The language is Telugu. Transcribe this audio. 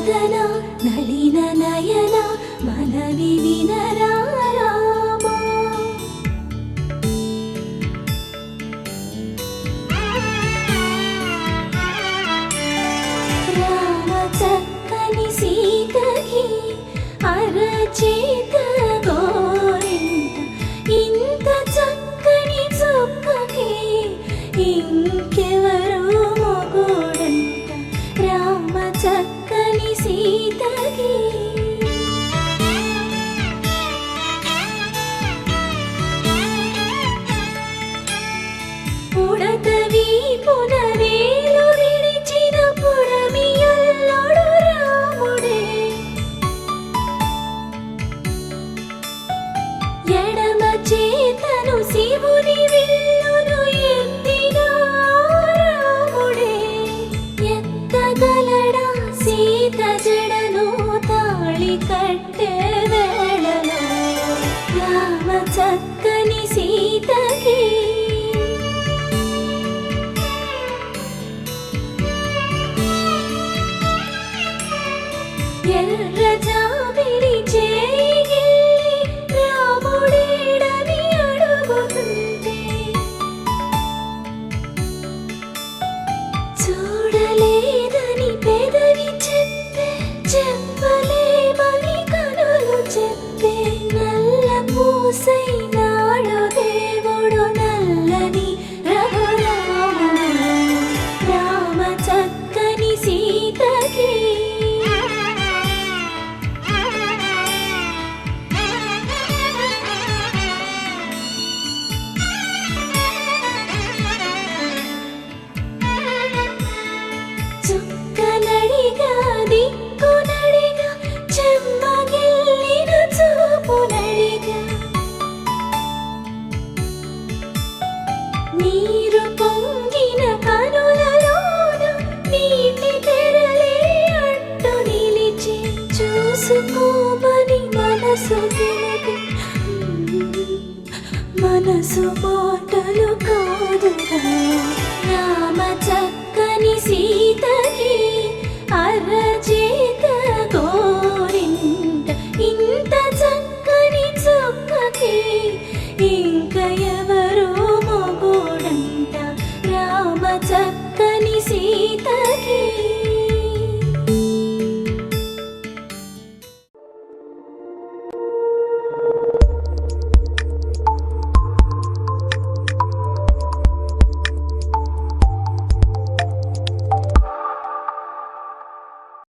వదన నళిన నయన మనవి వినరా రామా. రామ చక్కని సీతకి అరచేత గోరింట ఇంత చక్కని చుక్కకి ఇంకెవరు మొగుడంట. రామ చక్కని సీతకి ఉడత వీపున వేలు విడిచిన పుడమియల్లుడు రాముడే. ఎడమ చేతను శివుని విల్లును ఎత్తిన రాముడే. ఎత్తగలడా సీత జడను తాళి కట్టే వేళలో రామ చక్కని సీతకి ఎర్ర జాబిలి చేయి రాముడేడని అడుగుతుంటే చూడలేదని పెదవి చెప్పే చెప్పలేమని కనులు చెప్పే. నల్ల పూసై నాడు దేవుడు నల్లని రఘురాముడు. రామ చక్కని సీతకి చుక్కనడిగా దిక్కునడిగా చెమ్మగిల్లిన చూపునడిగా నీరు పొంగిన కనులలోన నీటి తెరలే అడ్డు నిలిచి చూసుకోమని మనసు తెలిపి మనసు మాటలు కాదుగా. రామ చక్కని సీతకి అరచేత గోరింట ఇంత చక్కని చుక్కకి ఇంక